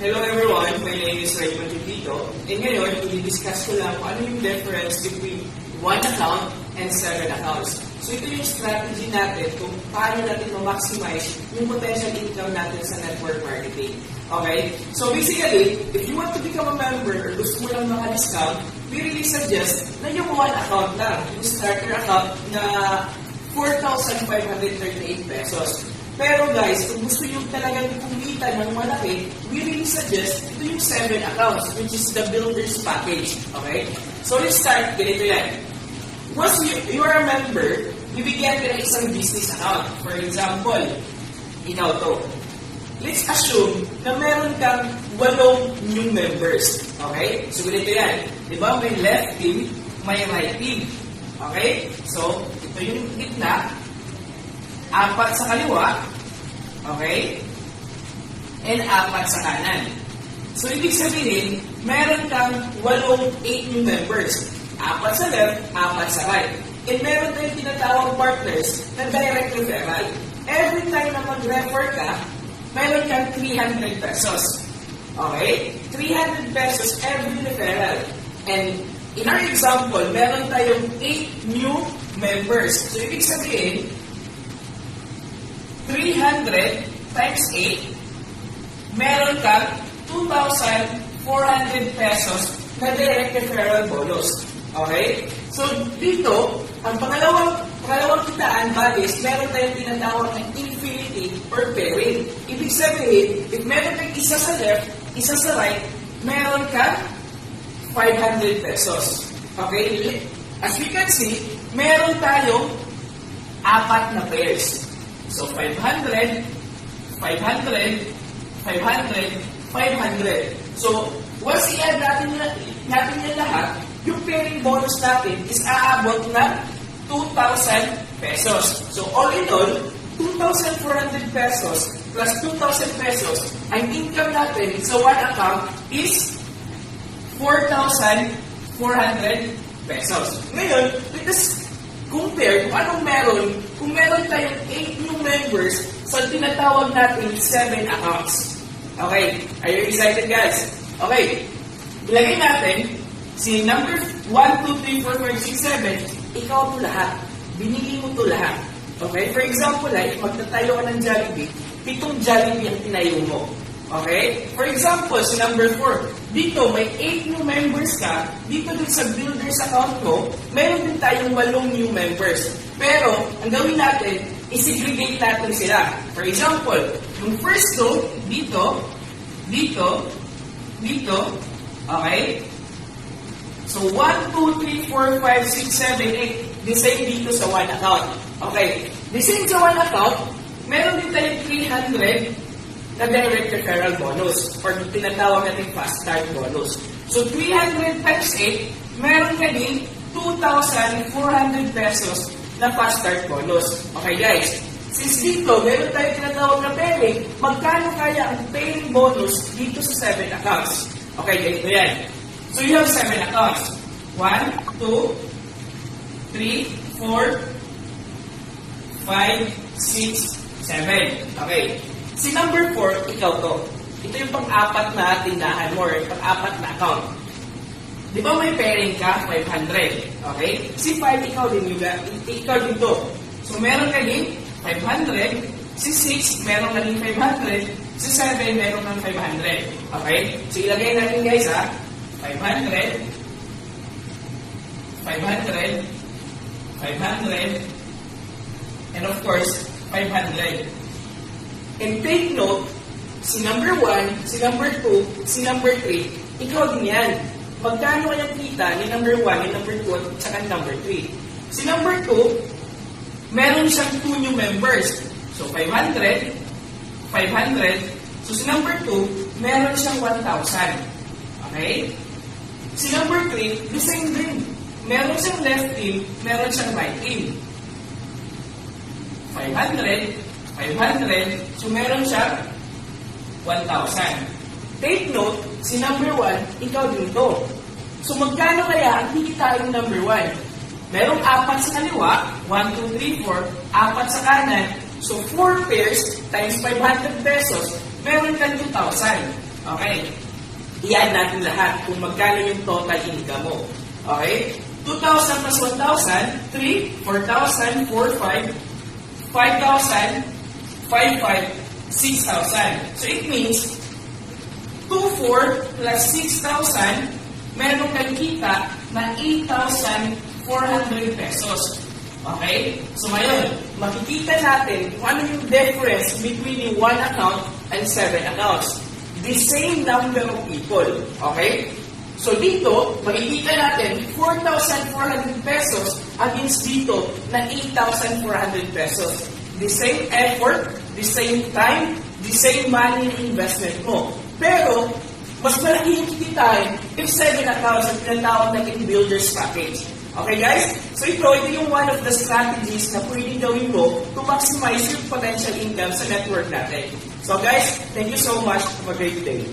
Hello everyone, my name is Raymond Dito, and ngayon, i-discuss ko lang kung ano yung difference between 1 account and 7 accounts. So ito yung strategy natin kung paano natin ma-maximize yung potential income natin sa network marketing. Okay? So basically, if you want to become a member or gusto mo lang maka-discount, we really suggest na yung 1 account lang, yung starter account na 4,538 pesos. Pero guys, kung gusto nyo talagang kumita ng malaki, we really suggest ito yung 7 accounts, which is the builder's package. Okay? So let's start. Ganito yan. Once you are a member, bibigyan ka ng isang business account. For example, ikaw to. Let's assume na meron kang 8 new members. Okay? So ganito yan. Diba? May left team, may right team. Okay? So, ito yung gitna. 4 sa kaliwa, okay? And 4 sa kanan. So, ibig sabihin, meron kang 8 new members. 4 sa left, 4 sa right. And meron tayong tinatawag partners na direct referral. Every time na mag-refer ka, meron kang 300 pesos. Okay? 300 pesos every referral. And in our example, meron tayong 8 new members. So, ibig sabihin, 300 times 8, meron kang 2,400 pesos na direct referral bonus. Okay? So, dito, ang pangalawang kitaan is meron tayong tinatawag ng infinity or pairing. Ibig sabihin, if meron kang isa sa left, isa sa right, meron kang 500 pesos. Okay? As we can see, meron tayong 4 na pairs. So, 500, 500, 500, 500. So, once i-add natin yung lahat, yung pairing bonus natin is aabot na 2,000 pesos. So, all in all, 2,400 pesos plus 2,000 pesos, ang income natin sa 1 account is 4,400 pesos. Ngayon, let us compare kung anong meron, kung meron tayong 8 new members sa tinatawag natin 7 accounts. Okay, are you excited guys? Okay, ilagay natin si number 1, 2, 3, 4, 5, 6, 7, ikaw to lahat. Binili mo to lahat. Okay, for example, magtatayo ka ng Jollibee, 7 Jollibee ang tinayo mo. Okay? For example, si number 4, dito may 8 new members ka, dito din sa builders account mo, meron din tayong 8 new members. Pero, ang gawin natin, i-segregate natin sila. For example, yung first 2, dito, dito, dito, okay? So, 1, 2, 3, 4, 5, 6, 7, 8, the same dito sa 1 account. Okay? The same sa 1 account, meron din tayong 300 na direct referral bonus or tinatawag natin fast start bonus. So, 300 times 8, meron ka din 2,400 pesos na fast start bonus. Okay guys, since dito, meron tayong tinatawag na pairing, magkano kaya ang pairing bonus dito sa 7 accounts? Okay, ganito yan. So, you have 7 accounts. 1, 2, 3, 4, 5, 6, 7. Okay. Si number 4, ikaw to. Ito yung pang-4 na tindahan mo, or pang-4 na account. Di ba may pairing ka? 500. Okay? Si 5, ikaw din to. So, meron ka din 500. Si 6, meron ka din 500. Si 7, meron kang 500. Okay? So, ilagay natin guys ha. 500. 500. 500. And of course, 500. And take note, si number 1, si number 2, si number 3, ikaw din yan. Magkano kayang kita ni number 1, ni number 2, at saka number 3. Si number 2, meron siyang 2 new members. So, 500, 500. So, si number 2, meron siyang 1,000. Okay? Si number 3, the same din. Meron siyang left team, meron siyang right team. 500, 500, so meron siya 1,000. Take note, si number 1, ikaw din to. So magkano kaya ang kikitain ng number 1? Merong 4 sa kaliwa, 1, 2, 3, 4, 4 sa kanan. So 4 pairs times 500 pesos, meron kang 2,000. Okay. I-add natin lahat kung magkano yung total income mo. Okay? 2,000 plus 1,000, 3, 4,000, 4,500, 5,000, 5,500, 6,000. So it means 2,400 plus 6,000, meron kang kita na 8,400 pesos. Okay? So ngayon, makikita natin kung ano yung difference between yung 1 account and 7 accounts. The same number of people. Okay? So dito, makikita natin 4,400 pesos against dito na 8,400 pesos. The same effort, the same time, the same money investment mo. Pero, mas malaki yung kikitain if 7 accounts at tinatawag natin builder's package. Okay guys? So ito yung one of the strategies na pwedeng gawin mo to maximize your potential income sa network natin. So guys, thank you so much. Have a great day.